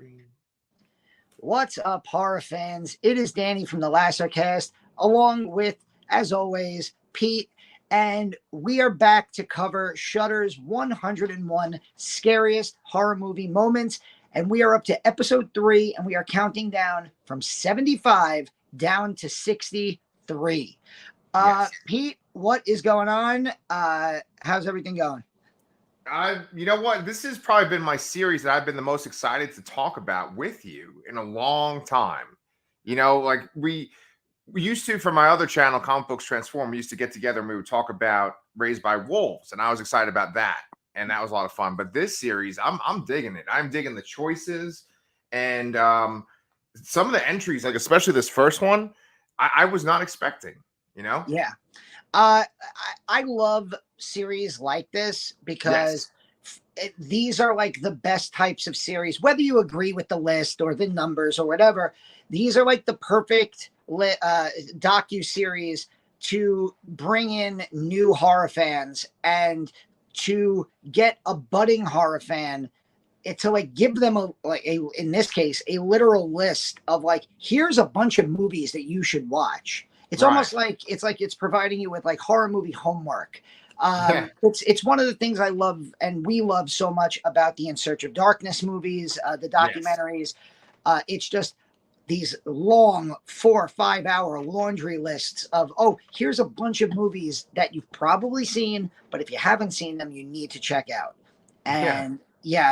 screen. What's up, horror fans? It is Danny from the Lassercast, along with, as always, Pete, and we are back to cover Shudder's 101 Scariest Horror Movie Moments, and we are up to episode 3, and we are counting down from 75 down to 63. Yes. Pete, what is going on? How's everything going? You know what? This has probably been my series that I've been the most excited to talk about with you in a long time. You know, like we used to, for my other channel, Comic Books Transform, we used to get together and we would talk about Raised by Wolves, and I was excited about that, and that was a lot of fun. But this series, I'm digging it. I'm digging the choices and some of the entries, like especially this first one, I was not expecting. You know? Yeah. I love series like this because these are like the best types of series, whether you agree with the list or the numbers or whatever. These are like the perfect docu-series to bring in new horror fans and to get a budding horror fan to like give them in this case, a literal list of like, here's a bunch of movies that you should watch. It's almost like it's providing you with like horror movie homework. It's one of the things I love and we love so much about the In Search of Darkness movies, the documentaries. It's just these long 4 or 5 hour laundry lists of, oh, here's a bunch of movies that you've probably seen, but if you haven't seen them, you need to check out. And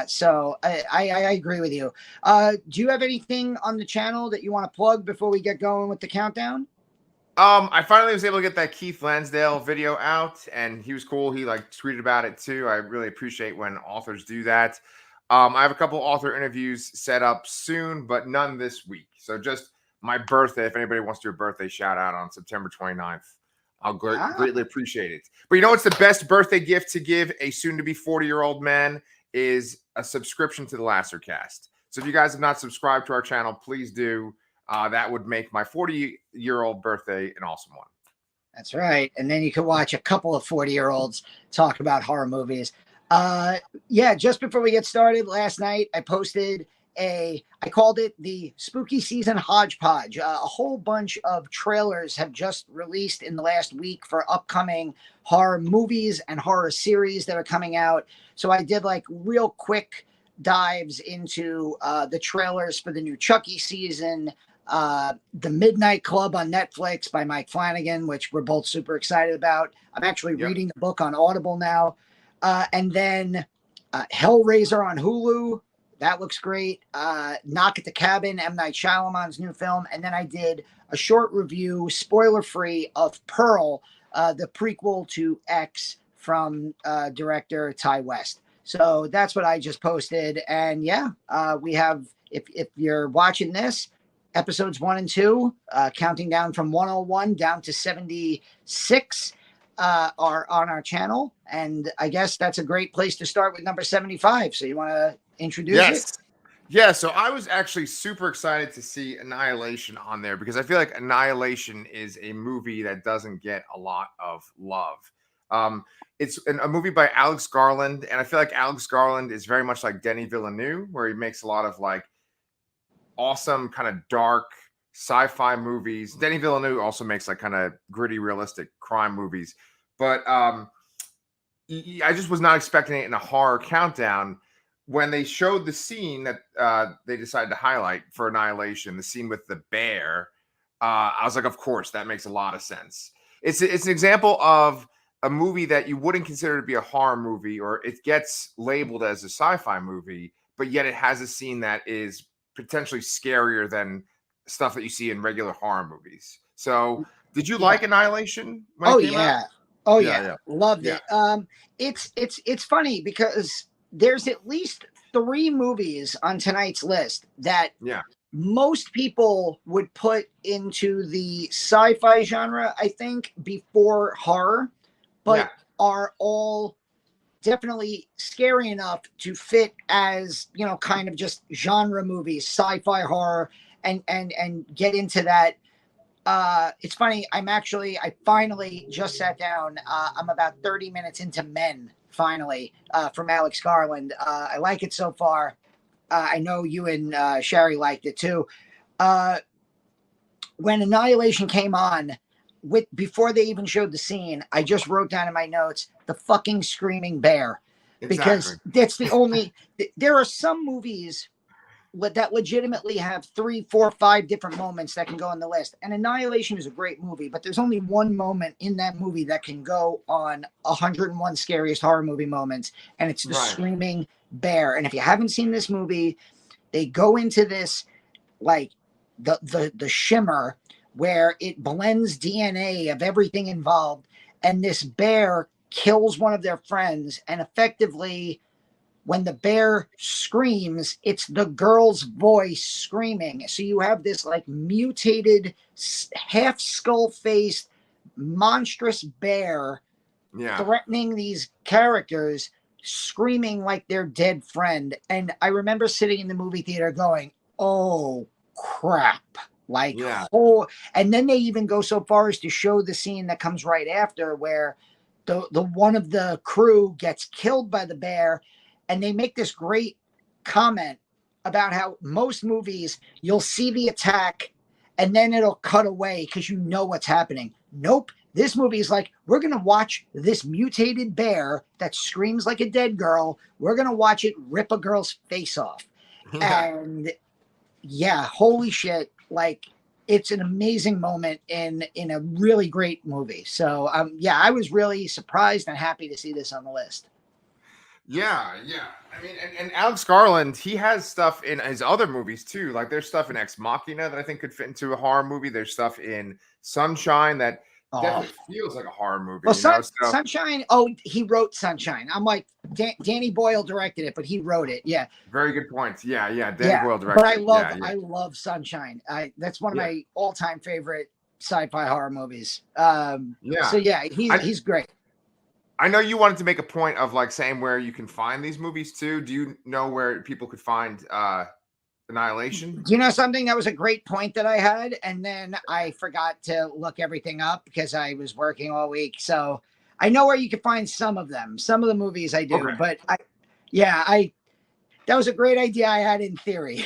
so I agree with you. Do you have anything on the channel that you want to plug before we get going with the countdown? I finally was able to get that Keith Lansdale video out, and he was cool. He like tweeted about it too. I really appreciate when authors do that. I have a couple author interviews set up soon, but none this week. So just my birthday, if anybody wants to do a birthday shout out on September 29th, I'll greatly appreciate it. But you know what's the best birthday gift to give a soon-to-be 40-year-old man is a subscription to the Lassercast. So if you guys have not subscribed to our channel, please do. That would make my 40-year-old birthday an awesome one. That's right. And then you can watch a couple of 40-year-olds talk about horror movies. Just before we get started, last night I posted I called it the Spooky Season Hodgepodge. A whole bunch of trailers have just released in the last week for upcoming horror movies and horror series that are coming out. So I did like real quick dives into the trailers for the new Chucky season, The Midnight Club on Netflix by Mike Flanagan, which we're both super excited about. I'm actually reading the book on Audible now. And then Hellraiser on Hulu. That looks great. Knock at the Cabin, M. Night Shyamalan's new film. And then I did a short review, spoiler-free, of Pearl, the prequel to X from director Ty West. So that's what I just posted. And we have, if you're watching this, episodes 1 and 2, counting down from 101 down to 76 are on our channel. And I guess that's a great place to start with number 75. So you want to introduce it? Yeah, so I was actually super excited to see Annihilation on there because I feel like Annihilation is a movie that doesn't get a lot of love. It's a movie by Alex Garland, and I feel like Alex Garland is very much like Denis Villeneuve, where he makes a lot of like awesome kind of dark sci-fi movies. Denis Villeneuve also makes like kind of gritty, realistic crime movies. But I just was not expecting it in a horror countdown. When they showed the scene that they decided to highlight for Annihilation, the scene with the bear, I was like, of course, that makes a lot of sense. It's an example of a movie that you wouldn't consider to be a horror movie, or it gets labeled as a sci-fi movie, but yet it has a scene that is potentially scarier than stuff that you see in regular horror movies. So did you like Annihilation when it came out? Loved it. It's funny because there's at least 3 movies on tonight's list that most people would put into the sci-fi genre, I think, before horror, but are all definitely scary enough to fit as, you know, kind of just genre movies, sci-fi horror, and get into that. It's funny. I finally just sat down. I'm about 30 minutes into Men, finally, from Alex Garland. I like it so far. I know you and Sherry liked it too. When Annihilation came on, before they even showed the scene, I just wrote down in my notes the fucking screaming bear, Exactly. because that's the only. There are some movies that legitimately have 3, 4, 5 different moments that can go on the list. And Annihilation is a great movie, but there's only one moment in that movie that can go on 101 scariest horror movie moments, and it's the Right. screaming bear. And if you haven't seen this movie, they go into this like the shimmer where it blends DNA of everything involved, and this bear kills one of their friends, and effectively when the bear screams, it's the girl's voice screaming. So you have this like mutated, half skull faced, monstrous bear threatening these characters, screaming like their dead friend. And I remember sitting in the movie theater going, oh crap. Like, oh, and then they even go so far as to show the scene that comes right after where the one of the crew gets killed by the bear. And they make this great comment about how most movies you'll see the attack and then it'll cut away because you know what's happening. Nope. This movie is like, we're going to watch this mutated bear that screams like a dead girl. We're going to watch it rip a girl's face off. And yeah, holy shit. Like, it's an amazing moment in a really great movie. So, yeah, I was really surprised and happy to see this on the list. Yeah. I mean, and Alex Garland, he has stuff in his other movies too. Like there's stuff in Ex Machina that I think could fit into a horror movie. There's stuff in Sunshine that definitely feels like a horror movie. Well, So, Sunshine. Oh, he wrote Sunshine. I'm like, Danny Boyle directed it, but he wrote it. Yeah. Very good points. Yeah. Danny Boyle directed. But I love Sunshine. That's one of my all-time favorite sci-fi horror movies. So yeah, he's great. I know you wanted to make a point of like saying where you can find these movies too. Do you know where people could find Annihilation? You know something? That was a great point that I had, and then I forgot to look everything up because I was working all week. So I know where you can find some of them. Some of the movies I do, but that was a great idea I had in theory.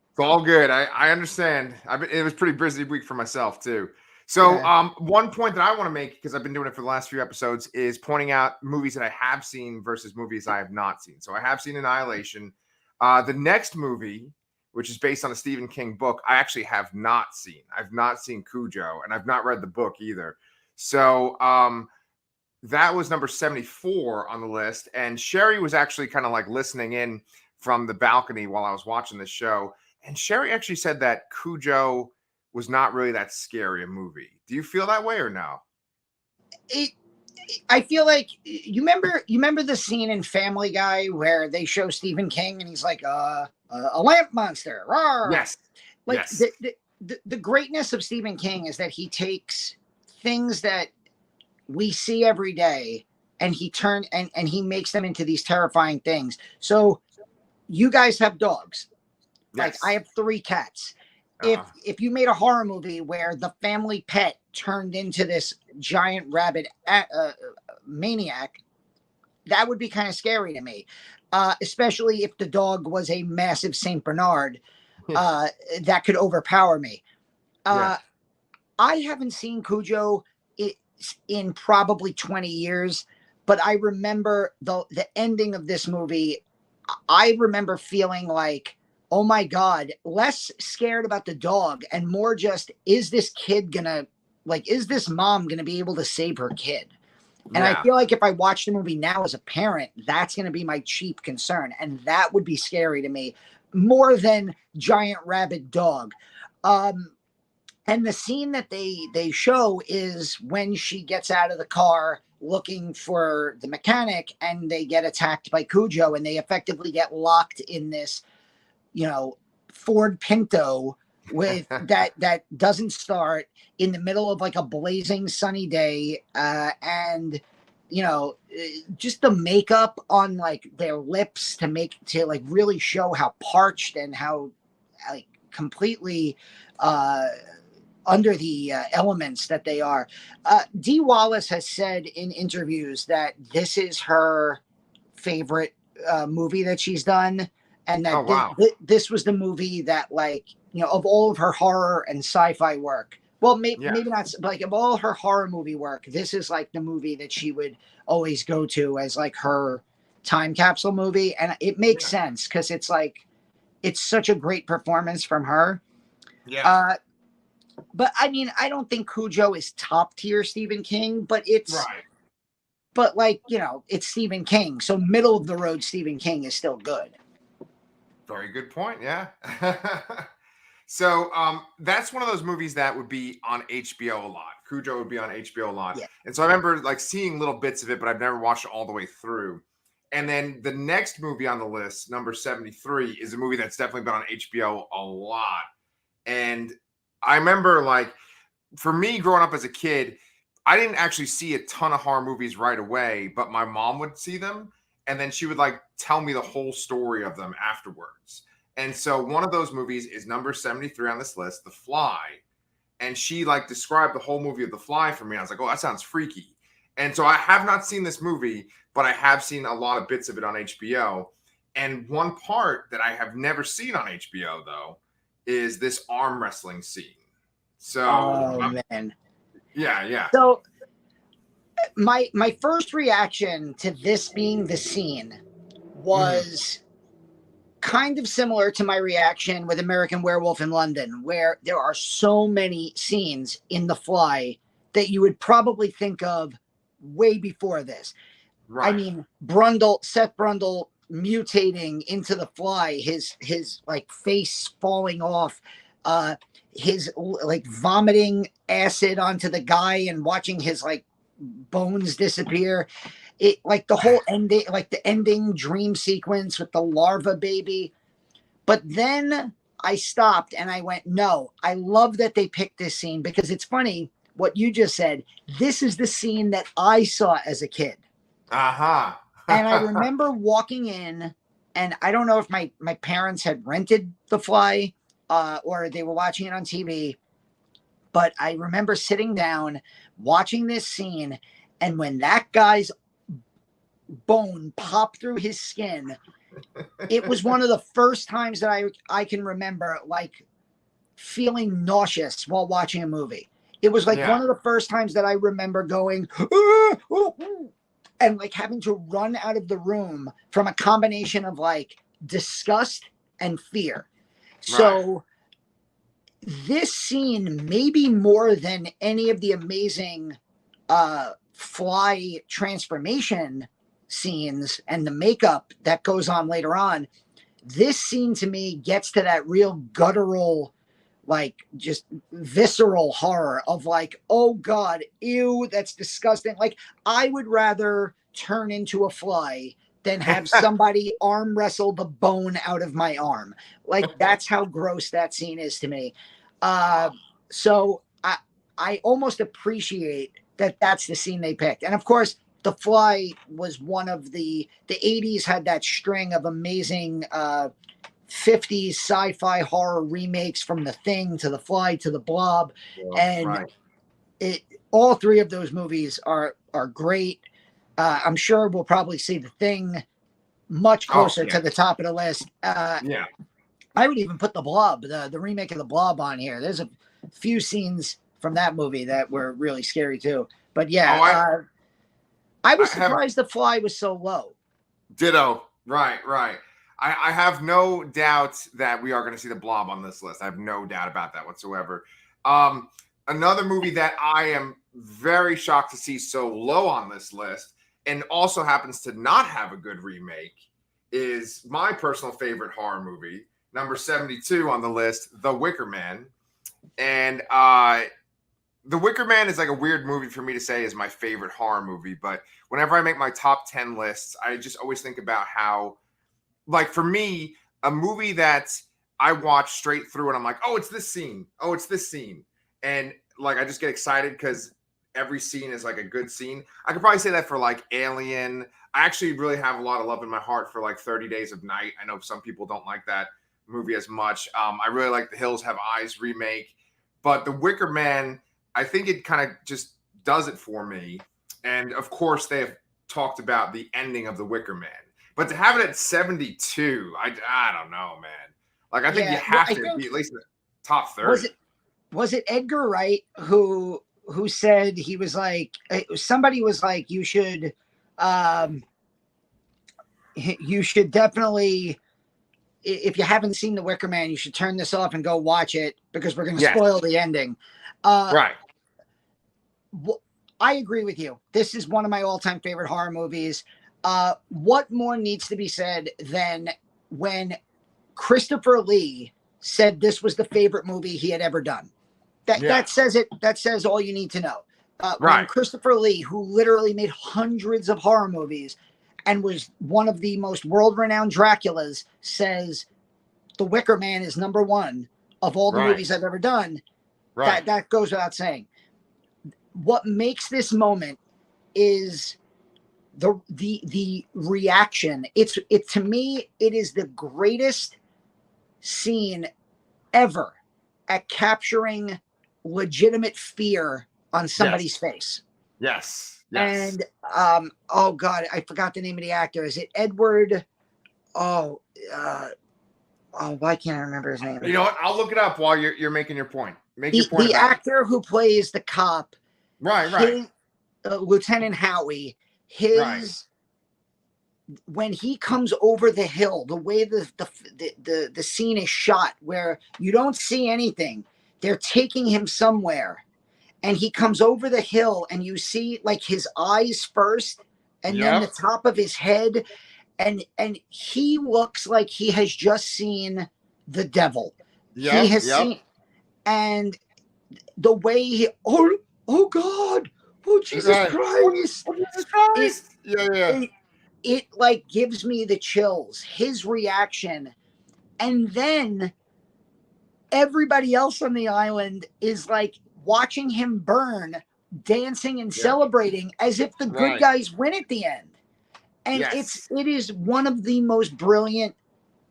It's all good. I understand. It was pretty busy week for myself too. So one point that I want to make, because I've been doing it for the last few episodes, is pointing out movies that I have seen versus movies I have not seen. So I have seen Annihilation. The next movie, which is based on a Stephen King book, I actually have not seen. I've not seen Cujo, and I've not read the book either. So that was number 74 on the list. And Sherry was actually kind of like listening in from the balcony while I was watching the show. And Sherry actually said that Cujo was not really that scary a movie. Do you feel that way or no? I feel like you remember the scene in Family Guy where they show Stephen King and he's like a lamp monster. Rawr. Yes. Like yes. The greatness of Stephen King is that he takes things that we see every day and he makes them into these terrifying things. So you guys have dogs. Like I have 3 cats. If you made a horror movie where the family pet turned into this giant rabid maniac, that would be kind of scary to me, especially if the dog was a massive Saint Bernard that could overpower me. I haven't seen Cujo in probably 20 years, but I remember the ending of this movie. I remember feeling like, oh my God, less scared about the dog and more just, is this mom gonna be able to save her kid? And I feel like if I watch the movie now as a parent, that's gonna be my chief concern. And that would be scary to me more than giant rabid dog. And the scene that they show is when she gets out of the car looking for the mechanic and they get attacked by Cujo and they effectively get locked in this, Ford Pinto with that doesn't start in the middle of like a blazing sunny day. And, just the makeup on like their lips to like really show how parched and how like completely, under the elements that they are. Dee Wallace has said in interviews that this is her favorite movie that she's done. and Oh that wow. this was the movie that, like, of all of her horror and sci-fi work, well, Yeah. maybe not, like, of all her horror movie work, this is like the movie that she would always go to as like her time capsule movie, and it makes Yeah. sense because it's like it's such a great performance from her. Yeah. Uh, but I mean, I don't think Cujo is top tier Stephen King, Right. but like, it's Stephen King, so middle of the road Stephen King is still good. Very good point. Yeah. So that's one of those movies that would be on HBO a lot. Cujo would be on HBO a lot. Yeah. And so I remember like seeing little bits of it, but I've never watched it all the way through. And then the next movie on the list, number 73, is a movie that's definitely been on HBO a lot. And I remember, like, for me growing up as a kid, I didn't actually see a ton of horror movies right away, but my mom would see them and then she would like tell me the whole story of them afterwards. And so one of those movies is number 73 on this list, The Fly. And she like described the whole movie of The Fly for me. I was like, oh, that sounds freaky. And so I have not seen this movie, but I have seen a lot of bits of it on HBO. And one part that I have never seen on HBO though is this arm wrestling scene. So Oh man. yeah. So my first reaction to this being the scene was kind of similar to my reaction with American Werewolf in London, where there are so many scenes in The Fly that you would probably think of way before this. Right. I mean, Seth Brundle mutating into the Fly, his like face falling off, his like vomiting acid onto the guy and watching his like bones disappear. It like the whole ending, like the ending dream sequence with the larva baby. But then I stopped and I went, no, I love that they picked this scene because it's funny what you just said. This is the scene that I saw as a kid. Uh-huh. And I remember walking in, and I don't know if my parents had rented The Fly or they were watching it on TV, but I remember sitting down, watching this scene, and when that guy's bone popped through his skin, it was one of the first times that I can remember like feeling nauseous while watching a movie. It was like one of the first times that I remember going, and like having to run out of the room from a combination of like disgust and fear. So this scene, maybe more than any of the amazing Fly transformation scenes and the makeup that goes on later on, this scene to me gets to that real guttural, like just visceral horror of like, oh God, ew, that's disgusting. Like I would rather turn into a fly than have somebody arm wrestle the bone out of my arm. Like that's how gross that scene is to me. So I almost appreciate that that's the scene they picked. And of course, The Fly was one of the 80s had that string of amazing 50s sci-fi horror remakes, from The Thing to The Fly to The Blob. And all three of those movies are great. I'm sure we'll probably see The Thing much closer to the top of the list. I would even put The Blob, the remake of The Blob, on here. There's a few scenes from that movie that were really scary too. But yeah, I was surprised The Fly was so low. Ditto. Right. I have no doubt that we are going to see The Blob on this list. I have no doubt about that whatsoever. Another movie that I am very shocked to see so low on this list, and also happens to not have a good remake, is my personal favorite horror movie, number 72 on the list, The Wicker Man. And The Wicker Man is like a weird movie for me to say is my favorite horror movie, but whenever I make my top 10 lists, I just always think about how, like, for me, a movie that I watch straight through and I'm like, oh, it's this scene. Oh, it's this scene. And like, I just get excited because every scene is like a good scene. I could probably say that for like Alien. I actually really have a lot of love in my heart for like 30 Days of Night. I know some people don't like that movie as much. I really like The Hills Have Eyes remake, but The Wicker Man, I think it kind of just does it for me. And of course, they have talked about the ending of The Wicker Man. But to have it at 72, I don't know, man. Like, I think you have to be at least in the top 30. Was it Edgar Wright who said, he was like, somebody was like, you should definitely, if you haven't seen The Wicker Man, you should turn this off and go watch it because we're going to spoil the ending. Right. I agree with you. This is one of my all-time favorite horror movies. What more needs to be said than when Christopher Lee said this was the favorite movie he had ever done? That says it. That says all you need to know. When Christopher Lee, who literally made hundreds of horror movies and was one of the most world-renowned Draculas, says The Wicker Man is number one of all the movies I've ever done. That goes without saying. What makes this moment is the reaction. It to me, it is the greatest scene ever at capturing legitimate fear on somebody's face. Yes. And oh God, I forgot the name of the actor. Is it Edward? Why can't I remember his name? You know what? I'll look it up while you're making your point. The actor who plays the cop. Right. Lieutenant Howie. When he comes over the hill, the way the scene is shot, where you don't see anything, they're taking him somewhere, and he comes over the hill, and you see like his eyes first, and then the top of his head, and he looks like he has just seen the devil. He has seen, and the way he, oh God, oh Jesus Christ, oh, Jesus Christ. It like gives me the chills, his reaction. And then everybody else on the island is like watching him burn, dancing and celebrating as if the good guys win at the end. And it is one of the most brilliant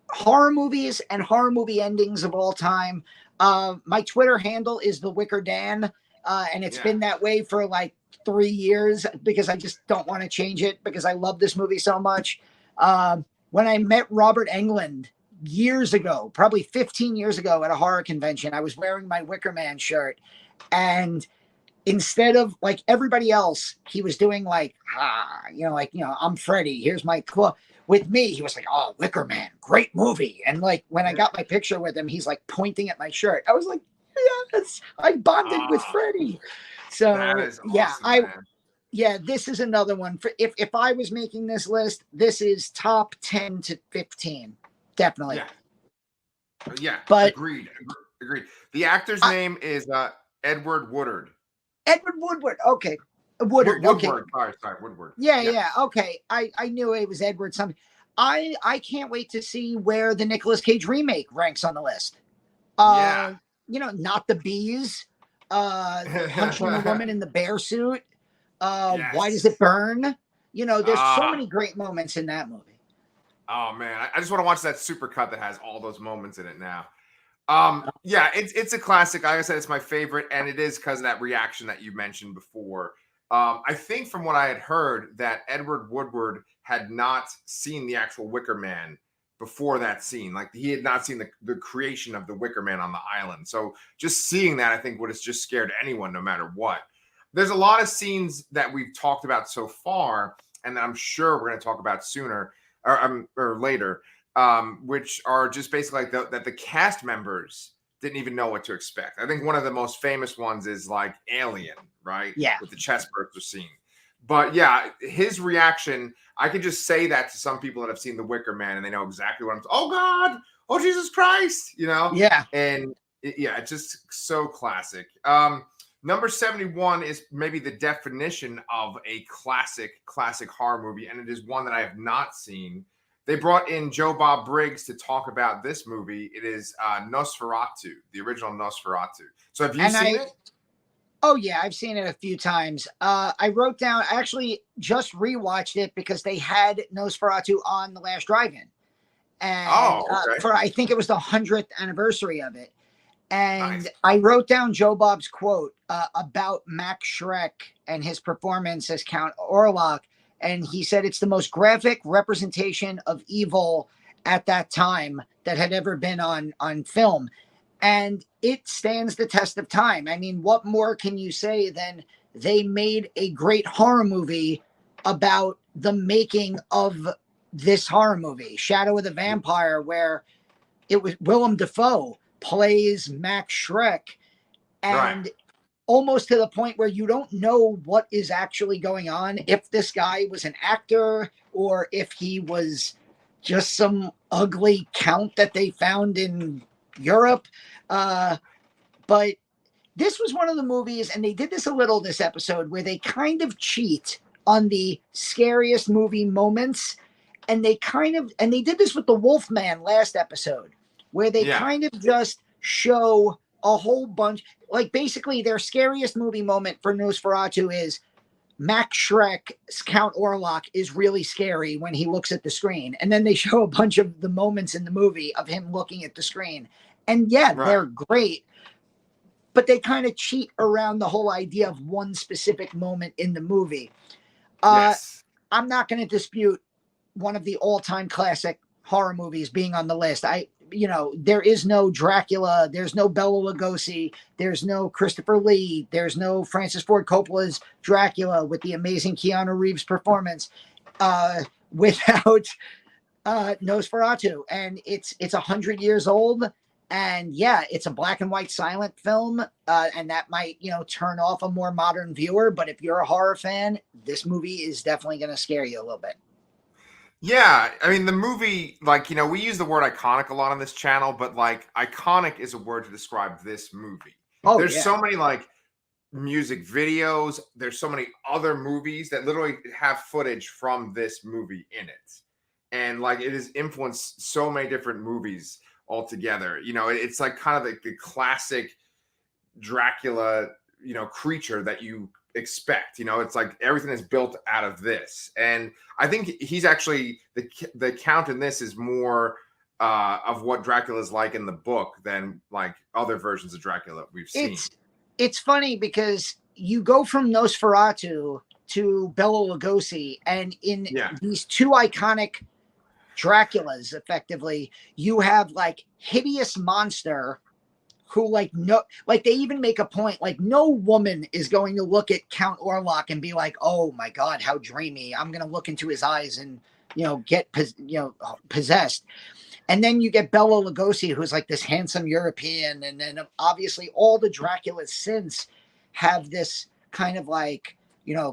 horror movies and horror movie endings of all time. My Twitter handle is The Wicker Dan, and it's been that way for like 3 years because I just don't want to change it because I love this movie so much. When I met Robert Englund years ago, probably 15 years ago at a horror convention, I was wearing my Wicker Man shirt, and instead of like everybody else, he was doing like, I'm Freddy, here's my claw. With me, he was like, oh, Wicker Man, great movie. And like when I got my picture with him, he's like pointing at my shirt. I was like, yes, I bonded with Freddy. So that is awesome, man. This is another one. For if I was making this list, this is top 10 to 15, definitely. But agreed. The actor's name is Edward Woodward. Edward Woodward. Okay, Woodward. Okay. Sorry, Woodward. Yeah. Okay, I knew it was Edward something. I can't wait to see where the Nicolas Cage remake ranks on the list. Not the bees. Punching the woman in the bear suit. Why does it burn? There's so many great moments in that movie. Oh man, I just want to watch that super cut that has all those moments in it now. It's a classic. Like I said, it's my favorite, and it is because of that reaction that you mentioned before. I think from what I had heard that Edward Woodward had not seen the actual Wicker Man before that scene. Like he had not seen the creation of the Wicker Man on the island. So just seeing that, I think, would have just scared anyone, no matter what. There's a lot of scenes that we've talked about so far, and that I'm sure we're going to talk about sooner or later, which are just basically like that the cast members didn't even know what to expect. I think one of the most famous ones is like Alien, right? Yeah. With the chest burster scene. But yeah, his reaction, I could just say that to some people that have seen The Wicker Man and they know exactly what oh God, oh Jesus Christ, Yeah. And it's just so classic. Number 71 is maybe the definition of a classic horror movie, and it is one that I have not seen. They brought in Joe Bob Briggs to talk about this movie. It is Nosferatu, the original Nosferatu. So have you seen it? Oh, yeah, I've seen it a few times. I wrote down, I actually just rewatched it because they had Nosferatu on the last drive-in. And for, I think it was the 100th anniversary of it. And I wrote down Joe Bob's quote about Max Schreck and his performance as Count Orlok. and he said it's the most graphic representation of evil at that time that had ever been on film. And it stands the test of time. I mean, what more can you say than they made a great horror movie about the making of this horror movie, Shadow of the Vampire, where it was Willem Dafoe plays Max Schreck, and almost to the point where you don't know what is actually going on, if this guy was an actor or if he was just some ugly count that they found in Europe. But this was one of the movies, and they did this a little this episode, where they kind of cheat on the scariest movie moments. And they did this with the Wolfman last episode, where they kind of just show a whole bunch, like basically their scariest movie moment for Nosferatu is Max Schreck's Count Orlok is really scary when he looks at the screen. And then they show a bunch of the moments in the movie of him looking at the screen. And they're great, but they kind of cheat around the whole idea of one specific moment in the movie. I'm not going to dispute one of the all-time classic horror movies being on the list. There is no Dracula, there's no Bela Lugosi, there's no Christopher Lee, there's no Francis Ford Coppola's Dracula with the amazing Keanu Reeves performance without Nosferatu. And it's 100 years old. And it's a black and white silent film, and that might, turn off a more modern viewer. But if you're a horror fan, this movie is definitely going to scare you a little bit. Yeah, I mean, the movie, we use the word iconic a lot on this channel, but iconic is a word to describe this movie. There's so many music videos. There's so many other movies that literally have footage from this movie in it. And it has influenced so many different movies altogether. It's kind of the classic Dracula, creature that you expect. It's everything is built out of this. And I think he's actually the count in this is more of what Dracula is like in the book than other versions of Dracula we've seen. It's funny because you go from Nosferatu to Bela Lugosi, and in these two iconic Draculas, effectively, you have hideous monster who they even make a point, no woman is going to look at Count Orlok and be like, oh my God, how dreamy. I'm going to look into his eyes and, get, possessed. And then you get Bela Lugosi, who's this handsome European. And then obviously all the Draculas since have this kind of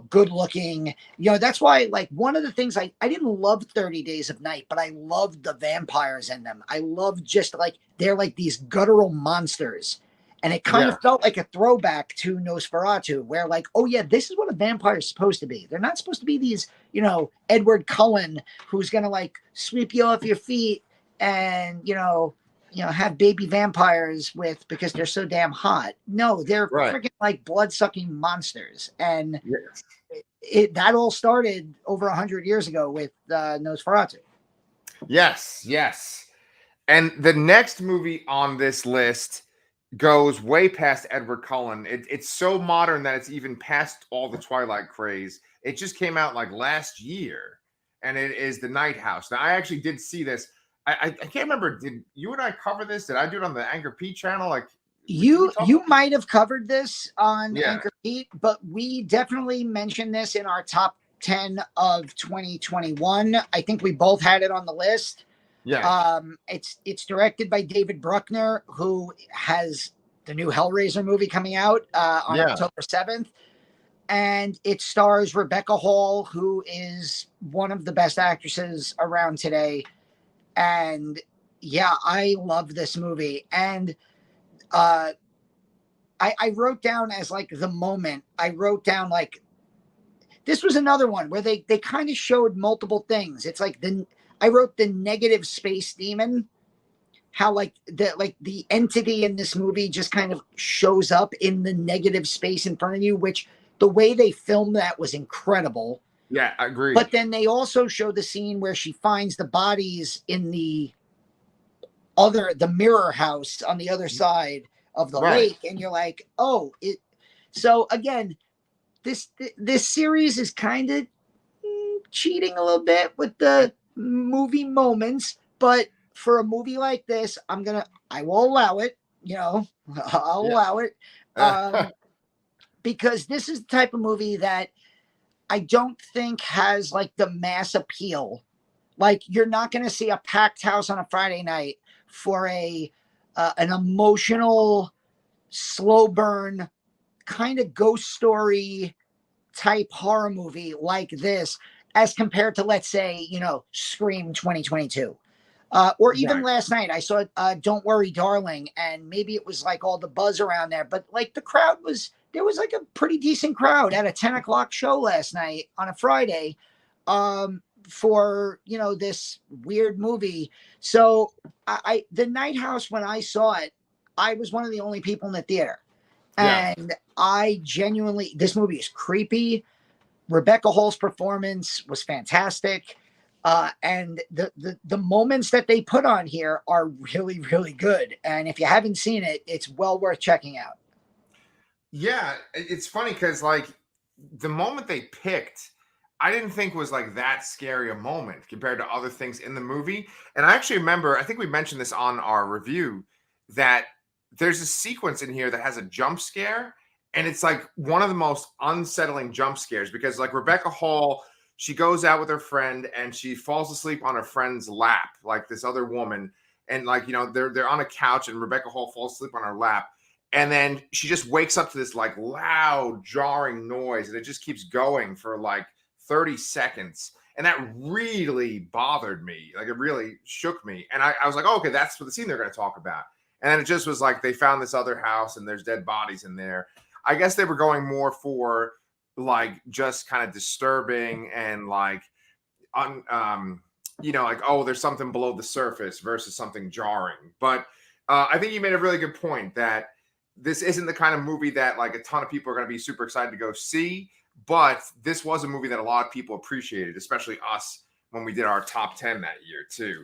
good looking, that's why one of the things I didn't love 30 Days of Night, but I loved the vampires in them. I loved just they're these guttural monsters. And it kind of felt like a throwback to Nosferatu, where this is what a vampire is supposed to be. They're not supposed to be these, Edward Cullen, who's going to sweep you off your feet and, have baby vampires because they're so damn hot. No, they're freaking blood-sucking monsters. And that all started over 100 years ago with Nosferatu. Yes. And the next movie on this list goes way past Edward Cullen. It's so modern that it's even past all the Twilight craze. It just came out last year, and it is The Night House. Now, I actually did see this. I can't remember. Did you and I cover this? Did I do it on the Anchor Pete channel? You might have covered this on Anchor Pete, but we definitely mentioned this in our top 10 of 2021. I think we both had it on the list. Yeah. It's directed by David Bruckner, who has the new Hellraiser movie coming out on October 7th. And it stars Rebecca Hall, who is one of the best actresses around today. And I love this movie. And I wrote down as the moment, I wrote down this was another one where they kind of showed multiple things. It's I wrote the negative space demon, how the entity in this movie just kind of shows up in the negative space in front of you, which the way they filmed that was incredible. Yeah, I agree. But then they also show the scene where she finds the bodies in the mirror house on the other side of the lake. And you're like, oh, so again, this series is kind of cheating a little bit with the movie moments, but for a movie like this, I will allow it. You know, I'll allow it. Because this is the type of movie that I don't think has like the mass appeal. Like, you're not going to see a packed house on a Friday night for an emotional, slow burn kind of ghost story type horror movie like this, as compared to, let's say, Scream 2022. Or even last night, I saw Don't Worry, Darling, and maybe it was like all the buzz around there, but like there was like a pretty decent crowd at a 10 o'clock show last night on a Friday for, this weird movie. So the Night House, when I saw it, I was one of the only people in the theater. Yeah. And this movie is creepy. Rebecca Hall's performance was fantastic. And the moments that they put on here are really, really good. And if you haven't seen it, it's well worth checking out. Yeah, it's funny because like the moment they picked, I didn't think was like that scary a moment compared to other things in the movie. And I actually remember, I think we mentioned this on our review, that there's a sequence in here that has a jump scare. And it's like one of the most unsettling jump scares because like Rebecca Hall, she goes out with her friend and she falls asleep on her friend's lap, like this other woman. And like, they're on a couch and Rebecca Hall falls asleep on her lap. And then she just wakes up to this like loud, jarring noise. And it just keeps going for like 30 seconds. And that really bothered me. Like it really shook me. And I was like, oh, okay, that's what the scene they're going to talk about. And then it just was like they found this other house and there's dead bodies in there. I guess they were going more for like just kind of disturbing and like like, oh, there's something below the surface versus something jarring. But I think you made a really good point that this isn't the kind of movie that like a ton of people are going to be super excited to go see, but this was a movie that a lot of people appreciated, especially us when we did our top 10 that year too.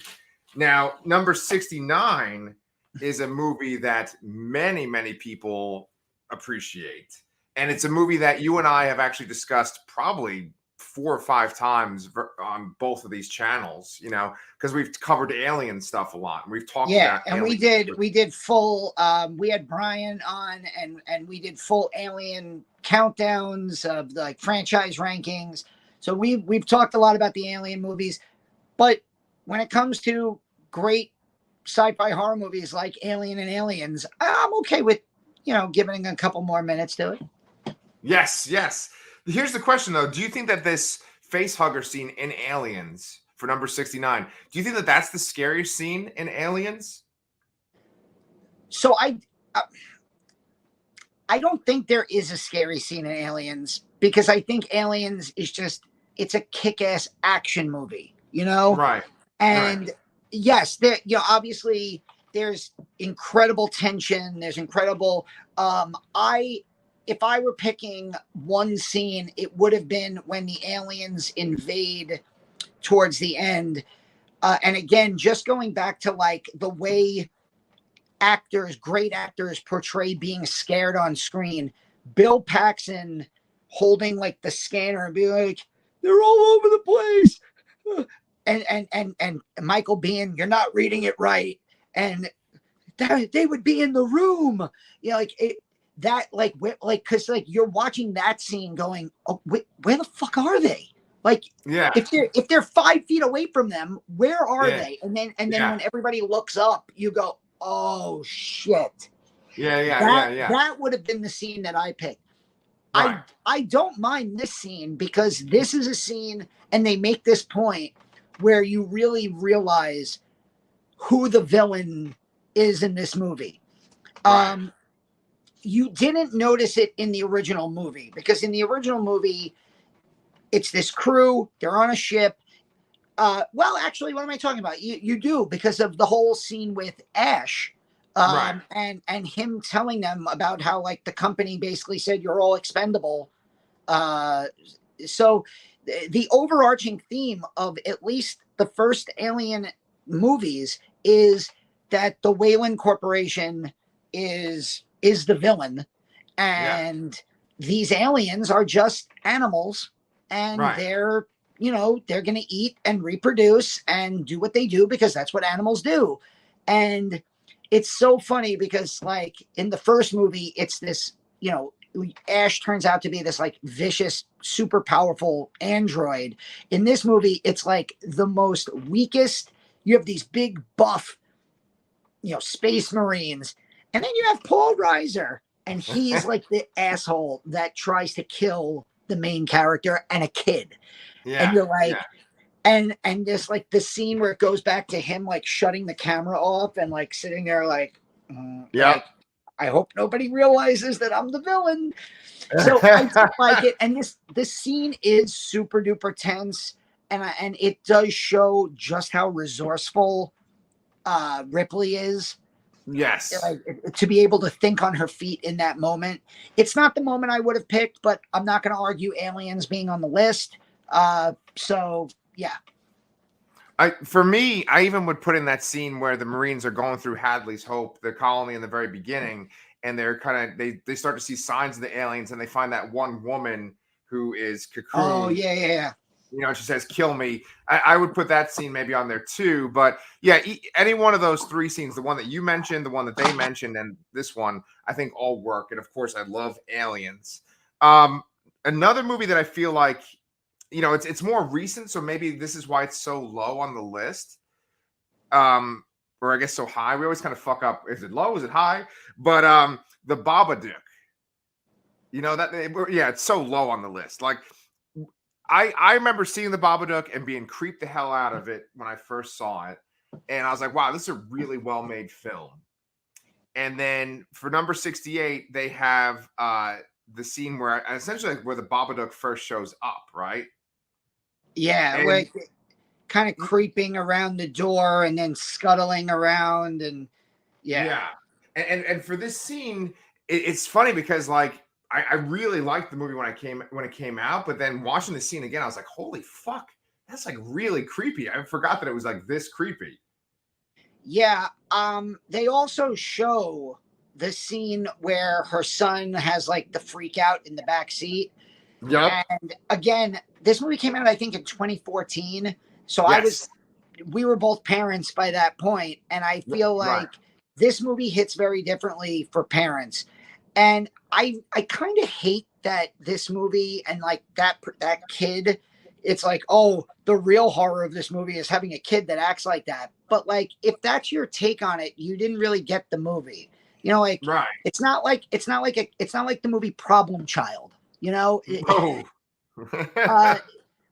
Now, number 69 is a movie that many, many people appreciate. And it's a movie that you and I have actually discussed probably 4 or 5 times on both of these channels, because we've covered alien stuff a lot. And we've talked about and we did full we had Brian on and we did full alien countdowns of the like franchise rankings. So we've talked a lot about the alien movies, but when it comes to great sci-fi horror movies like Alien and Aliens, I'm okay with giving a couple more minutes to it. Yes. Here's the question, though. Do you think that this face hugger scene in Aliens for number 69, do you think that that's the scariest scene in Aliens? So I don't think there is a scary scene in Aliens because I think Aliens is it's a kick-ass action movie, Right. And yes, there, obviously there's incredible tension. There's incredible, if I were picking one scene, it would have been when the aliens invade towards the end. And again, just going back to like the way great actors portray being scared on screen. Bill Paxton holding like the scanner and being like, they're all over the place. And Michael Biehn, you're not reading it right. And they would be in the room. Because you're watching that scene going, oh, where the fuck are they? Like, yeah, if they're 5 feet away from them, where are they? And then when everybody looks up, you go, oh shit. That would have been the scene that I picked. Right. I don't mind this scene because this is a scene, and they make this point where you really realize who the villain is in this movie. Right. You didn't notice it in the original movie because in the original movie, it's this crew, they're on a ship. Well, actually, what am I talking about? You do, because of the whole scene with Ash. Right. And him telling them about how like the company basically said you're all expendable. So the overarching theme of at least the first Alien movies is that the Weyland Corporation is the villain, and these aliens are just animals, and they're they're going to eat and reproduce and do what they do because that's what animals do. And it's so funny because, like, in the first movie, it's this, Ash turns out to be this like vicious, super powerful android. In this movie, it's like the most weakest. You have these big buff, space marines, and then you have Paul Reiser, and he's like the asshole that tries to kill the main character and a kid. And you're like, and there's like the scene where it goes back to him like shutting the camera off and like sitting there like, like, I hope nobody realizes that I'm the villain. So I did like it, and this scene is super duper tense, and it does show just how resourceful Ripley is. Yes. Like, to be able to think on her feet in that moment. It's not the moment I would have picked, but I'm not going to argue Aliens being on the list. So yeah. For me, I even would put in that scene where the Marines are going through Hadley's Hope, the colony in the very beginning, and they're kind of they start to see signs of the aliens, and they find that one woman who is cocooned. Oh yeah. She says, "Kill me." I would put that scene maybe on there too. But yeah, any one of those three scenes, the one that you mentioned, the one that they mentioned, and this one, I think all work. And of course, I love Aliens. Another movie that I feel like, it's more recent, so maybe this is why it's so low on the list. Or I guess so high. We always kind of fuck up. Is it low? Is it high? But the Babadook. It's so low on the list. Like, I remember seeing the Babadook and being creeped the hell out of it when I first saw it. And I was like, wow, this is a really well-made film. And then for number 68, they have the scene where essentially where the Babadook first shows up, right? Yeah, like kind of creeping around the door and then scuttling around, and yeah. And for this scene, it's funny because like I really liked the movie when it came out, but then watching the scene again, I was like, holy fuck, that's like really creepy. I forgot that it was like this creepy. Yeah. They also show the scene where her son has like the freak out in the back seat. Yep. And again, this movie came out, I think, in 2014. So yes. we were both parents by that point, and I feel like this movie hits very differently for parents. And I kind of hate that this movie and like that kid, it's like, oh, the real horror of this movie is having a kid that acts like that. But like, if that's your take on it, you didn't really get the movie. It's not like the movie Problem Child.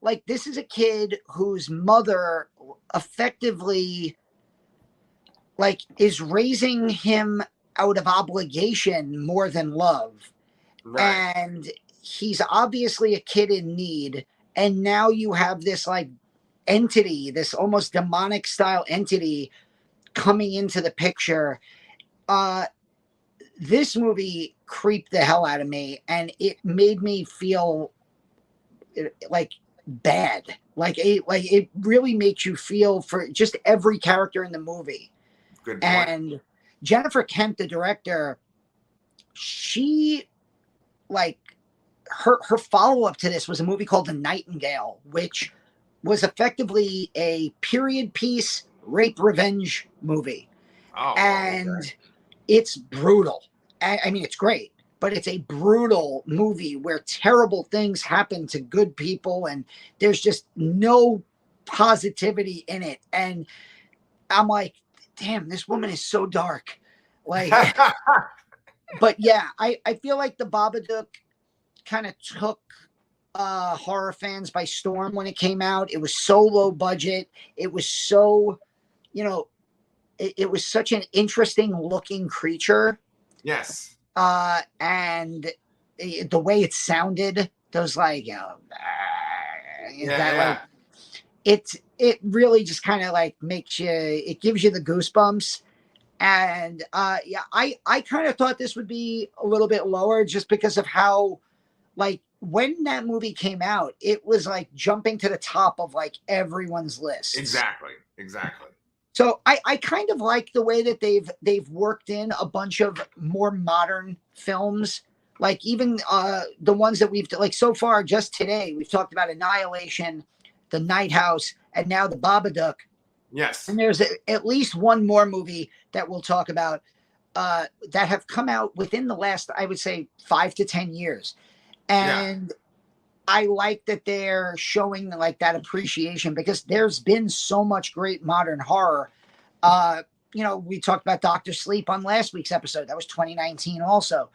Like, this is a kid whose mother effectively like is raising him out of obligation more than love. Right. And he's obviously a kid in need. And now you have this like entity, this almost demonic style entity coming into the picture. This movie creeped the hell out of me, and it made me feel like bad. Like it really makes you feel for just every character in the movie. Good point. And Jennifer Kent, the director, she like her follow-up to this was a movie called The Nightingale, which was effectively a period piece rape revenge movie. And it's brutal. I mean, it's great, but it's a brutal movie where terrible things happen to good people, and there's just no positivity in it. And I'm like, damn, this woman is so dark. Like, but yeah, I feel like the Babadook kind of took horror fans by storm when it came out. It was so low budget. It was so, it was such an interesting looking creature. Yes. And the way it sounded, those like, it really just kind of like it gives you the goosebumps. And I kind of thought this would be a little bit lower just because of how, like, when that movie came out, it was like jumping to the top of like everyone's list. Exactly. So I kind of like the way that they've worked in a bunch of more modern films, like even the ones that we've like so far. Just today, we've talked about Annihilation, The Night House, and now The Babadook. Yes. And there's at least one more movie that we'll talk about that have come out within the last, I would say, 5 to 10 years. And I like that they're showing like that appreciation, because there's been so much great modern horror. We talked about Dr. Sleep on last week's episode. That was 2019 also.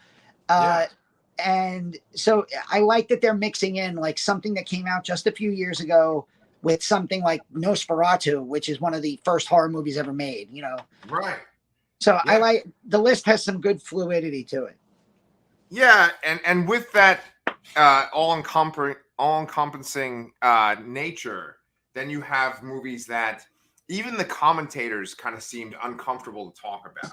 And so I like that they're mixing in like something that came out just a few years ago with something like Nosferatu, which is one of the first horror movies ever made, Right. So I like the list has some good fluidity to it. Yeah, and with that all-encompassing nature, then you have movies that even the commentators kind of seemed uncomfortable to talk about.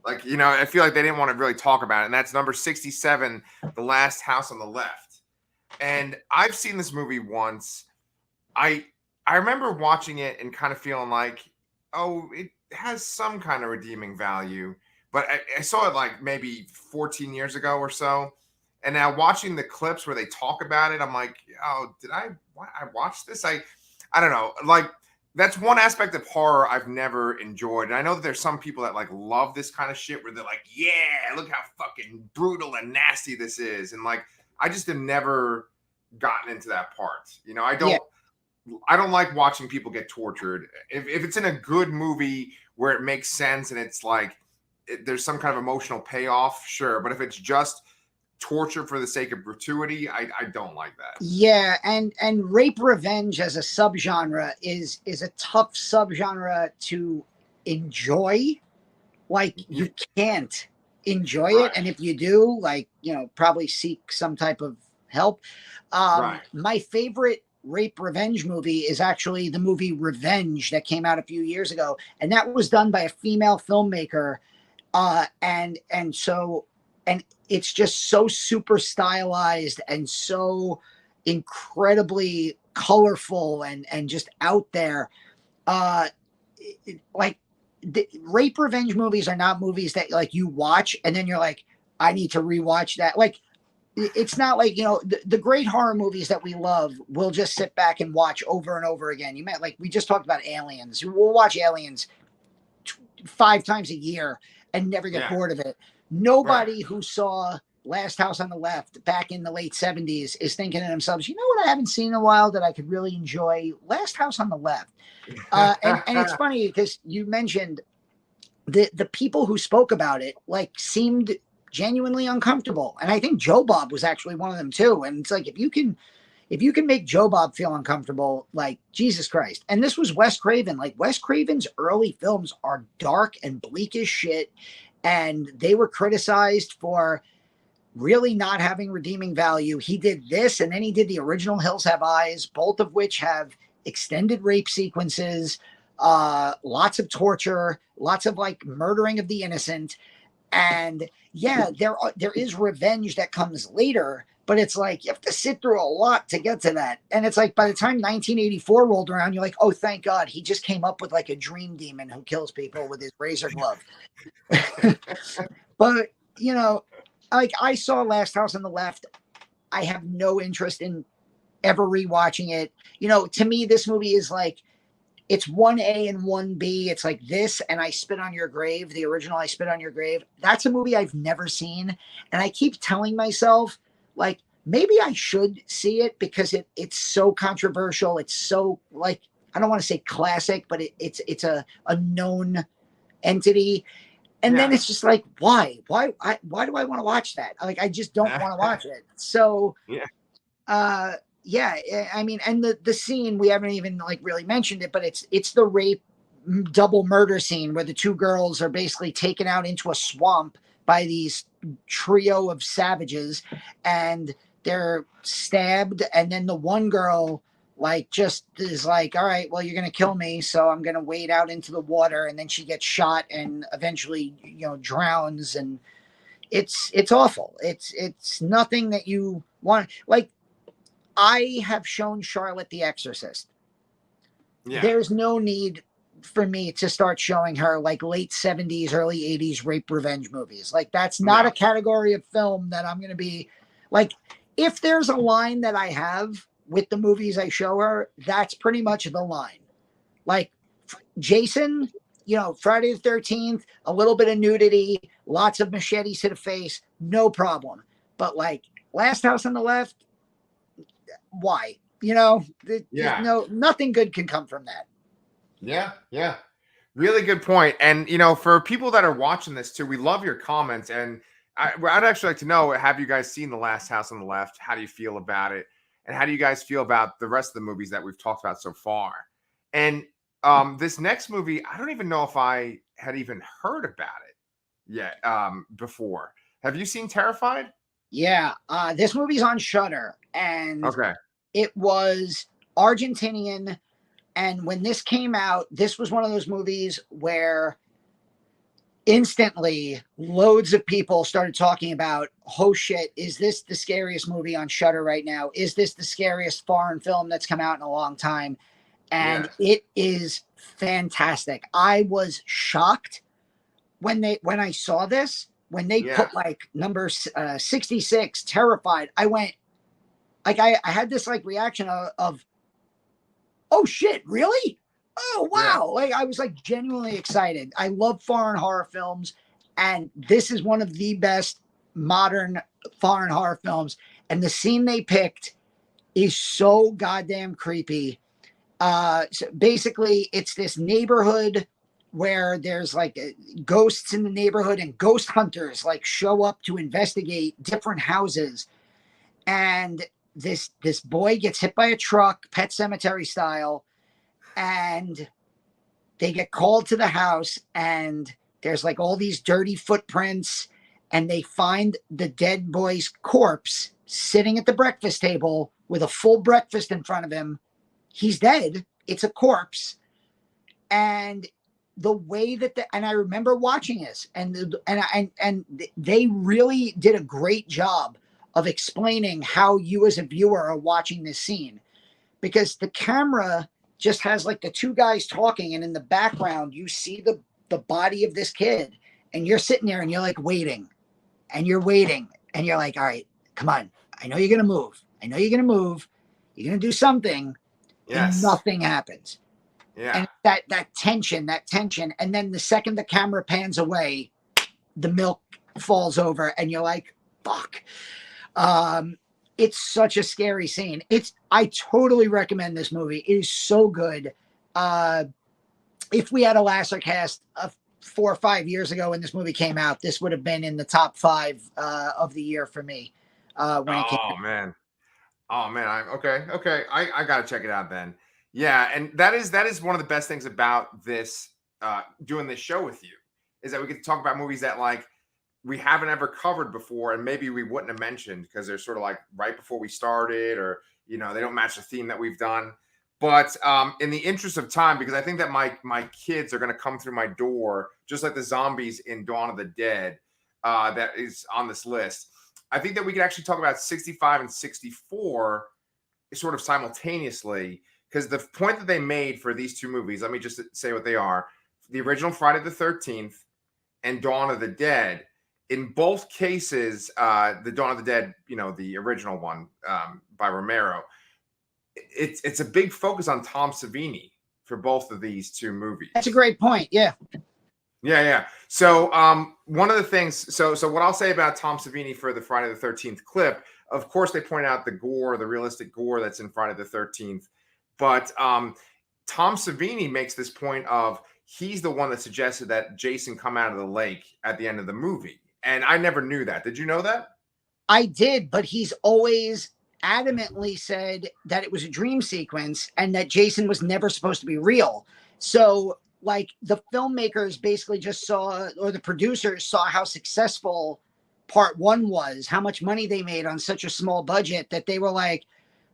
Like, I feel like they didn't want to really talk about it. And that's number 67, The Last House on the Left. And I've seen this movie once. I remember watching it and kind of feeling like, oh, it has some kind of redeeming value. But I saw it like maybe 14 years ago or so. And now watching the clips where they talk about it, I'm like, oh, did I watch this? I don't know. Like, that's one aspect of horror I've never enjoyed. And I know that there's some people that like love this kind of shit where they're like, yeah, look how fucking brutal and nasty this is. And like, I just have never gotten into that part. I don't like watching people get tortured. If it's in a good movie where it makes sense and it's like, there's some kind of emotional payoff, sure. But if it's just torture for the sake of gratuity, I don't like that. Yeah, and rape revenge as a subgenre is a tough subgenre to enjoy. Like, you can't enjoy it, and if you do, like, probably seek some type of help. My favorite rape revenge movie is actually the movie Revenge that came out a few years ago, and that was done by a female filmmaker, and it's just so super stylized and so incredibly colorful and just out there. The rape revenge movies are not movies that like you watch and then you're like, I need to rewatch that. Like, it's not like, the great horror movies that we love, we'll just sit back and watch over and over again. We just talked about Aliens. We'll watch Aliens 5 times a year and never get bored of it. Nobody who saw Last House on the Left back in the late 70s is thinking to themselves, what I haven't seen in a while that I could really enjoy? Last House on the Left. And it's funny because you mentioned the people who spoke about it seemed genuinely uncomfortable. And I think Joe Bob was actually one of them too. And it's like, if you can make Joe Bob feel uncomfortable, like, Jesus Christ. And this was Wes Craven. Like, Wes Craven's early films are dark and bleak as shit. And they were criticized for really not having redeeming value. He did this, and then he did the original Hills Have Eyes, both of which have extended rape sequences, lots of torture, lots of murdering of the innocent. And yeah, there is revenge that comes later, but it's like you have to sit through a lot to get to that. And it's like by the time 1984 rolled around, you're like, oh, thank God, he just came up with a dream demon who kills people with his razor glove. But I saw Last House on the Left. I have no interest in ever rewatching it. To me, this movie is it's 1A and 1B. It's like this and I Spit on Your Grave, the original I Spit on Your Grave. That's a movie I've never seen. And I keep telling myself, maybe I should see it because it's so controversial. It's so, I don't want to say classic, but it's a known entity. And then it's just like, why do I want to watch that? I just don't want to watch it. So, I mean, and the scene, we haven't even really mentioned it, but it's the rape double murder scene where the 2 girls are basically taken out into a swamp by these trio of savages and they're stabbed. And then the one girl just is like, all right, well, you're going to kill me. So I'm going to wade out into the water. And then she gets shot and eventually, drowns. And it's awful. It's nothing that you want. I have shown Charlotte The Exorcist. Yeah. There's no need for me to start showing her late 70s, early 80s rape revenge movies. That's not a category of film that I'm going to be if there's a line that I have with the movies I show her, that's pretty much the line. Like Jason, Friday the 13th, a little bit of nudity, lots of machetes to the face, no problem. But like Last House on the Left, why? Yeah. Nothing good can come from that. Yeah. Yeah. Really good point. And, for people that are watching this too, we love your comments. And I'd actually like to know, have you guys seen The Last House on the Left? How do you feel about it? And how do you guys feel about the rest of the movies that we've talked about so far? And this next movie, I don't even know if I had even heard about it yet before. Have you seen Terrified? Yeah. This movie's on Shudder, and Okay. it was Argentinian. And when this came out, this was one of those movies where instantly loads of people started talking about, oh shit, is this the scariest movie on Shudder right now? Is this the scariest foreign film that's come out in a long time? And It is fantastic. I was shocked when I saw this, when they put like number 66, Terrified. I went, like, I had this like reaction of oh shit, really? Oh wow. Like I was like genuinely excited. I love foreign horror films, and this is one of the best modern foreign horror films. And the scene they picked is so goddamn creepy. So basically it's this neighborhood where there's like ghosts in the neighborhood, and ghost hunters like show up to investigate different houses. And this boy gets hit by a truck, Pet Cemetery style, and they get called to the house, and there's like all these dirty footprints, and they find the dead boy's corpse sitting at the breakfast table with a full breakfast in front of him. He's dead. It's a corpse. And the way that and I remember watching this, and they really did a great job of explaining how you as a viewer are watching this scene, because the camera just has like the two guys talking, and in the background you see the body of this kid, and you're sitting there and you're like waiting, and you're waiting, and you're like, all right, come on, I know you're gonna move, you're gonna do something. And nothing happens. And that tension, and then the second the camera pans away, the milk falls over, and you're like, fuck. It's such a scary scene. I totally recommend this movie. It is so good. If we had a Lasser cast of 4 or 5 years ago when this movie came out, this would have been in the top 5 of the year for me. When it came out. Man. Oh man, okay. I gotta check it out then. Yeah, and that is one of the best things about this doing this show with you, is that we get to talk about movies that like we haven't ever covered before, and maybe we wouldn't have mentioned because they're sort of like right before we started, or they don't match the theme that we've done. But in the interest of time, because I think that my kids are going to come through my door just like the zombies in Dawn of the Dead that is on this list. I think that we could actually talk about 65 and 64 sort of simultaneously, because the point that they made for these two movies, let me just say what they are. The original Friday the 13th and Dawn of the Dead, in both cases, the Dawn of the Dead, the original one by Romero, it's a big focus on Tom Savini for both of these two movies. That's a great point. Yeah. Yeah. So one of the things, so what I'll say about Tom Savini for the Friday the 13th clip, of course, they point out the gore, the realistic gore that's in Friday the 13th. But Tom Savini makes this point of he's the one that suggested that Jason come out of the lake at the end of the movie. And I never knew that. Did you know that? I did, but he's always adamantly said that it was a dream sequence and that Jason was never supposed to be real. So like the filmmakers basically just saw, or the producers saw how successful part 1 was, how much money they made on such a small budget, that they were like,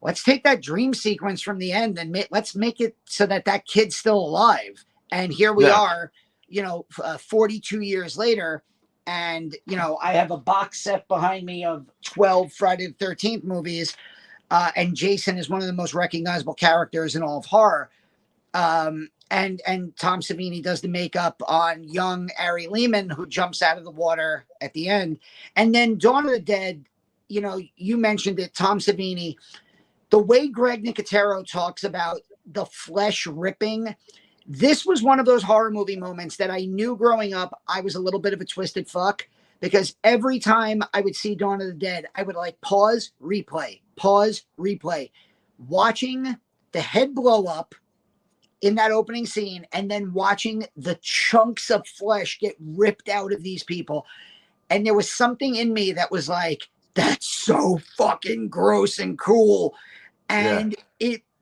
let's take that dream sequence from the end and let's make it so that kid's still alive. And here we are, 42 years later. And, I have a box set behind me of 12 Friday the 13th movies. And Jason is one of the most recognizable characters in all of horror. And Tom Savini does the makeup on young Ari Lehman, who jumps out of the water at the end. And then Dawn of the Dead, you mentioned it, Tom Savini. the way Greg Nicotero talks about the flesh ripping, this was one of those horror movie moments that I knew growing up I was a little bit of a twisted fuck, because every time I would see Dawn of the Dead, I would like pause, replay, watching the head blow up in that opening scene, and then watching the chunks of flesh get ripped out of these people. And there was something in me that was like, that's so fucking gross and cool. And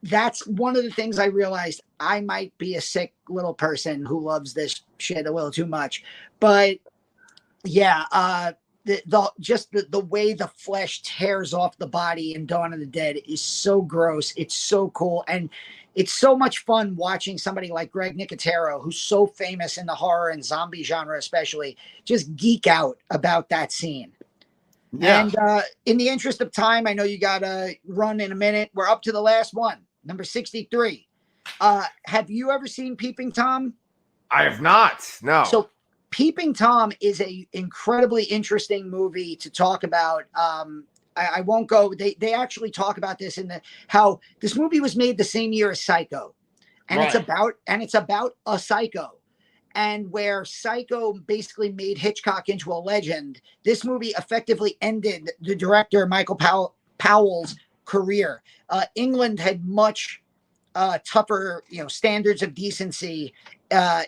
that's one of the things I realized I might be a sick little person who loves this shit a little too much. But yeah, the way the flesh tears off the body in Dawn of the Dead is so gross. It's so cool. And it's so much fun watching somebody like Greg Nicotero, who's so famous in the horror and zombie genre, especially, just geek out about that scene. Yeah. And in the interest of time, I know you got to run in a minute. We're up to the last one, number 63. Have you ever seen Peeping Tom? I have not. No. So Peeping Tom is a incredibly interesting movie to talk about. I won't go. They actually talk about this in how this movie was made the same year as Psycho, and it's about a psycho, and where Psycho basically made Hitchcock into a legend. This movie effectively ended the director Michael Powell's career. England had much tougher, standards of decency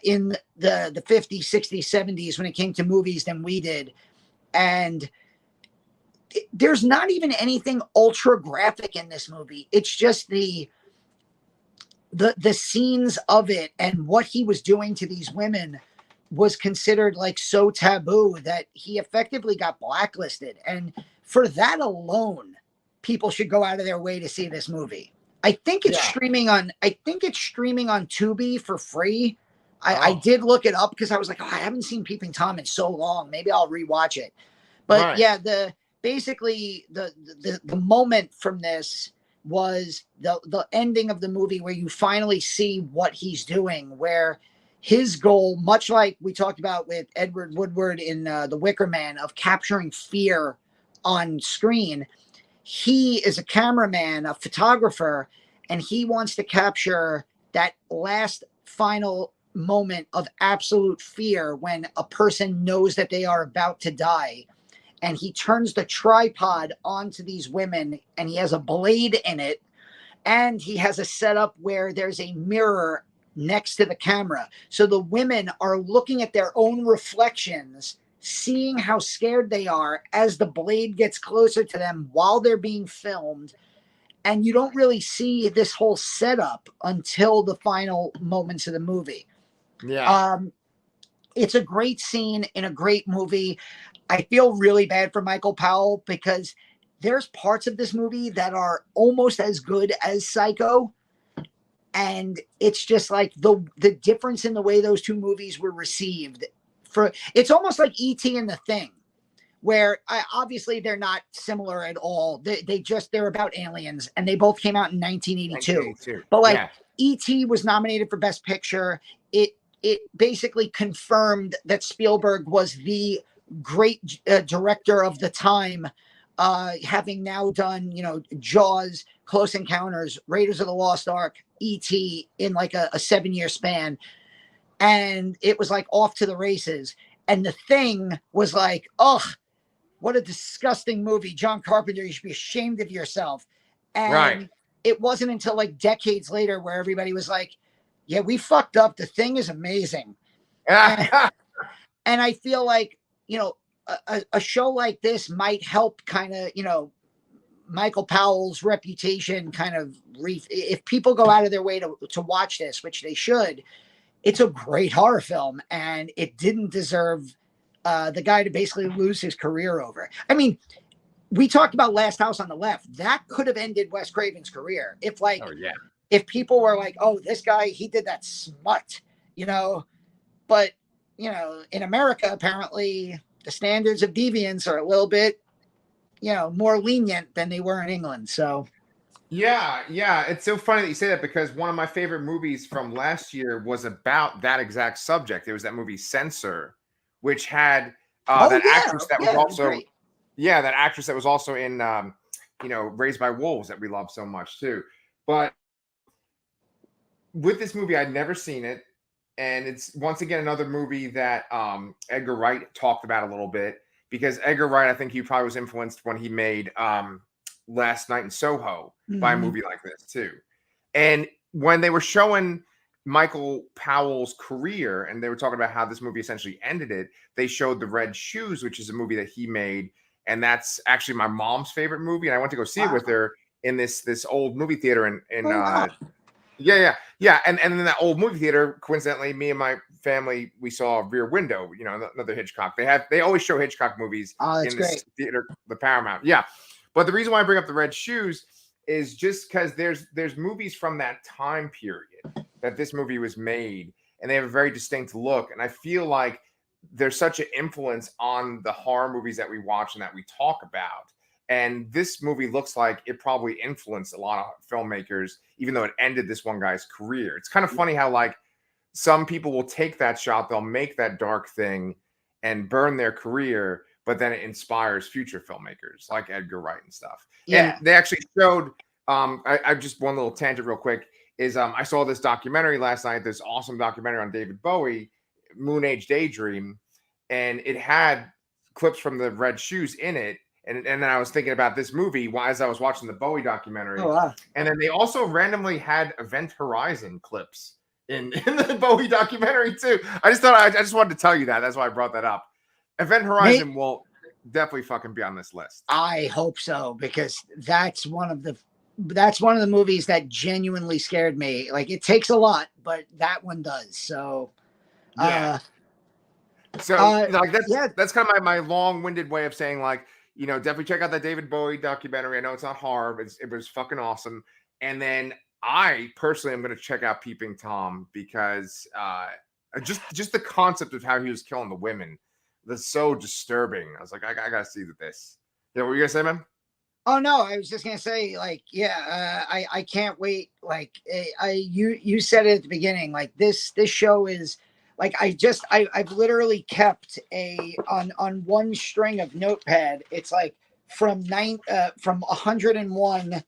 in the 50s, 60s, 70s when it came to movies than we did, and there's not even anything ultra graphic in this movie. It's just the scenes of it, and what he was doing to these women was considered like so taboo that he effectively got blacklisted. And for that alone, people should go out of their way to see this movie. I think it's streaming on Tubi for free. I did look it up because I was like, I haven't seen Peeping Tom in so long. Maybe I'll rewatch it. But basically the moment from this was the ending of the movie, where you finally see what he's doing, where his goal, much like we talked about with Edward Woodward in the Wicker Man, of capturing fear on screen. He is a cameraman, a photographer, and he wants to capture that last final moment of absolute fear when a person knows that they are about to die. And he turns the tripod onto these women, and he has a blade in it. And he has a setup where there's a mirror next to the camera. So the women are looking at their own reflections, seeing how scared they are as the blade gets closer to them while they're being filmed. And you don't really see this whole setup until the final moments of the movie. Yeah. It's a great scene in a great movie. I feel really bad for Michael Powell because there's parts of this movie that are almost as good as Psycho. And it's just like the difference in the way those two movies were received. It's almost like E.T. and The Thing, where obviously they're not similar at all. They're about aliens, and they both came out in 1982. But E.T. was nominated for Best Picture. It basically confirmed that Spielberg was the great director of the time, having now done, Jaws, Close Encounters, Raiders of the Lost Ark, E.T. in like a 7-year span. And it was like off to the races. And The Thing was like, what a disgusting movie. John Carpenter, you should be ashamed of yourself. And it wasn't until like decades later where everybody was like, yeah, we fucked up. The Thing is amazing. And I feel like, a show like this might help kind of, Michael Powell's reputation kind of if people go out of their way to watch this, which they should. It's a great horror film, and it didn't deserve the guy to basically lose his career over. I mean, we talked about Last House on the Left. That could have ended Wes Craven's career if people were like, oh, this guy, he did that smut, but in America, apparently the standards of deviance are a little bit, more lenient than they were in England. So yeah, it's so funny that you say that, because one of my favorite movies from last year was about that exact subject. It was that movie Censor, which had actress that was also that actress that was also in Raised by Wolves that we love so much too. But with this movie, I'd never seen it. And it's once again another movie that Edgar Wright talked about a little bit, because Edgar Wright, I think he probably was influenced when he made Last Night in Soho by a movie like this too. And when they were showing Michael Powell's career and they were talking about how this movie essentially ended it, they showed The Red Shoes, which is a movie that he made. And that's actually my mom's favorite movie. And I went to go see it with her in this old movie theater in yeah. And in that old movie theater, coincidentally, me and my family, we saw Rear Window, another Hitchcock. They always show Hitchcock movies in this theater, the Paramount. Yeah. But the reason why I bring up The Red Shoes is just because there's movies from that time period that this movie was made, and they have a very distinct look. And I feel like there's such an influence on the horror movies that we watch and that we talk about. And this movie looks like it probably influenced a lot of filmmakers, even though it ended this one guy's career. It's kind of funny how like some people will take that shot, they'll make that dark thing and burn their career, but then it inspires future filmmakers like Edgar Wright and stuff. Yeah. And they actually showed, I just one little tangent real quick is I saw this documentary last night, this awesome documentary on David Bowie, Moon Age Daydream, and it had clips from The Red Shoes in it. And then I was thinking about this movie as I was watching the Bowie documentary. Oh, wow. And then they also randomly had Event Horizon clips in the Bowie documentary too. I just wanted to tell you that. That's why I brought that up. Event Horizon will definitely fucking be on this list. I hope so, because that's one of the movies that genuinely scared me. Like, it takes a lot, but that one does. So, yeah. That's kind of my long-winded way of saying, like, definitely check out that David Bowie documentary. I know it's not horror, but it was fucking awesome. And then I personally am going to check out Peeping Tom, because just the concept of how he was killing the women was so disturbing. I was like, I got to see this. Yeah, what were you going to say, man? Oh, no, I was just going to say, like, I can't wait. Like, you said it at the beginning, like this show is, like, I've literally kept on one string of notepad. It's like from 101,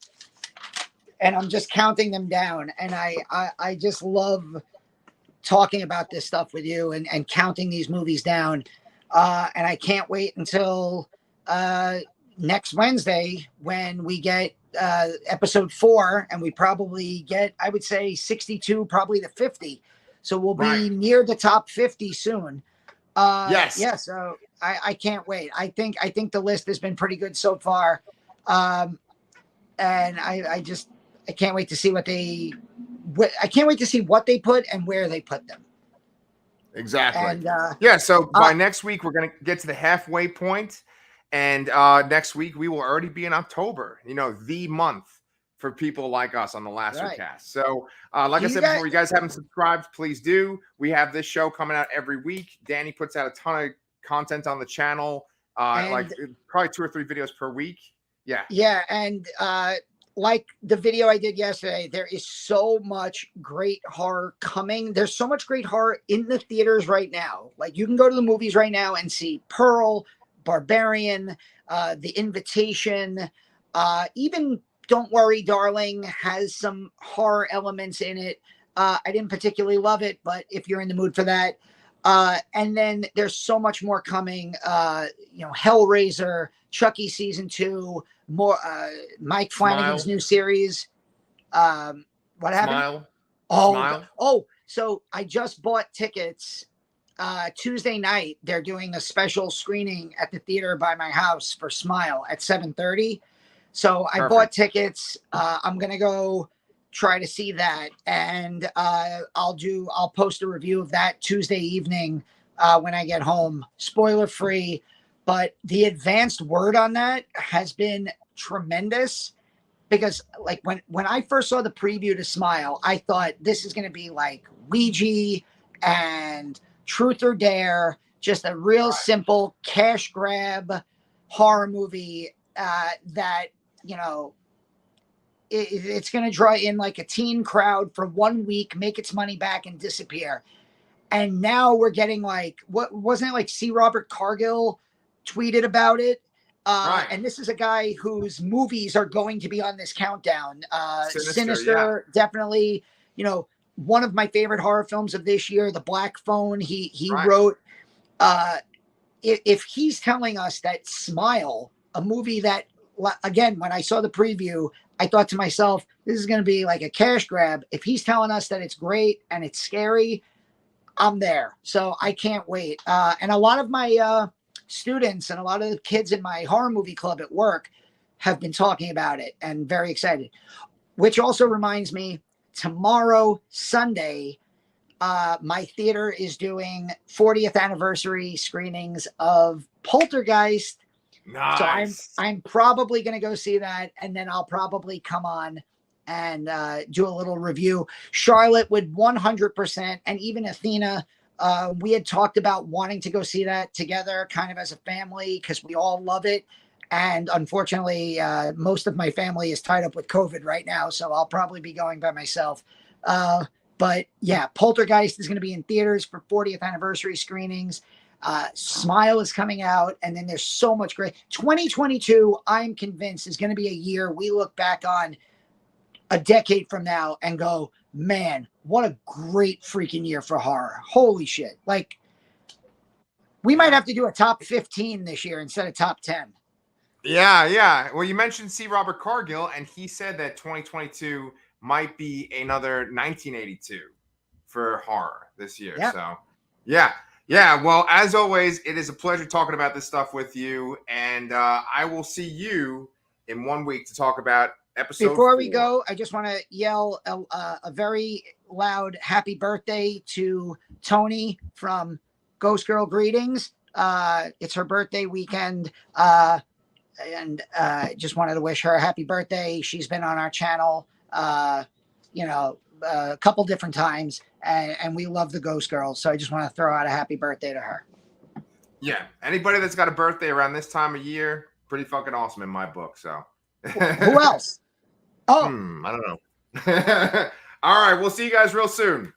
and I'm just counting them down. And I just love talking about this stuff with you and counting these movies down. And I can't wait until next Wednesday when we get episode 4, and we probably get, I would say, 62, probably to 50. So we'll be near the top 50 soon. Yes. Yeah. So I can't wait. I think the list has been pretty good so far. And I can't wait to see what they put and where they put them. Exactly. And, so by next week, we're going to get to the halfway point. And next week, we will already be in October, the month for people like us on the Lasso Cast. So, like I said before, you guys haven't subscribed, please do. We have this show coming out every week. Danny puts out a ton of content on the channel, like probably 2 or 3 videos per week. Yeah. Yeah. And like the video I did yesterday, there is so much great horror coming. There's so much great horror in the theaters right now. Like, you can go to the movies right now and see Pearl, Barbarian, The Invitation, even Don't Worry, Darling has some horror elements in it. I didn't particularly love it, but if you're in the mood for that. And then there's so much more coming. Hellraiser, Chucky season 2, more Mike Flanagan's new series. What happened? Smile. So I just bought tickets. Tuesday night, they're doing a special screening at the theater by my house for Smile at 7:30. So I bought tickets. I'm going to go try to see that. And I'll post a review of that Tuesday evening when I get home. Spoiler free. But the advanced word on that has been tremendous, because like when I first saw the preview to Smile, I thought this is going to be like Ouija and Truth or Dare, just a real simple cash grab horror movie that, it's going to draw in like a teen crowd for 1 week, make its money back, and disappear. And now we're getting like, what wasn't it like C. Robert Cargill tweeted about it? Right. And this is a guy whose movies are going to be on this countdown. Sinister, definitely, you know, one of my favorite horror films of this year, The Black Phone. He Right. wrote, if he's telling us that Smile, a movie that, again, when I saw the preview, I thought to myself, this is going to be like a cash grab. If he's telling us that it's great and it's scary, I'm there. So I can't wait. And a lot of my students and a lot of the kids in my horror movie club at work have been talking about it and very excited. Which also reminds me, tomorrow, Sunday, my theater is doing 40th anniversary screenings of Poltergeist. Nice. So I'm probably going to go see that, and then I'll probably come on and do a little review. Charlotte would 100%, and even Athena. We had talked about wanting to go see that together, kind of as a family, because we all love it. And unfortunately, most of my family is tied up with COVID right now, so I'll probably be going by myself. But yeah, Poltergeist is going to be in theaters for 40th anniversary screenings. Smile is coming out, and then there's so much great. 2022, I'm convinced, is going to be a year we look back on a decade from now and go, man, what a great freaking year for horror. Holy shit. Like, we might have to do a top 15 this year instead of top 10. Yeah. Well, you mentioned C. Robert Cargill, and he said that 2022 might be another 1982 for horror this year. Yep. So, yeah. Well, as always, it is a pleasure talking about this stuff with you, and I will see you in 1 week to talk about episode. Before we go, I just want to yell a very loud happy birthday to Tony from Ghost Girl Greetings. It's her birthday weekend. And just wanted to wish her a happy birthday. She's been on our channel, a couple different times, and we love the Ghost Girls. So I just want to throw out a happy birthday to her. Yeah, anybody that's got a birthday around this time of year, pretty fucking awesome in my book. So, who else? Oh, I don't know. All right, we'll see you guys real soon.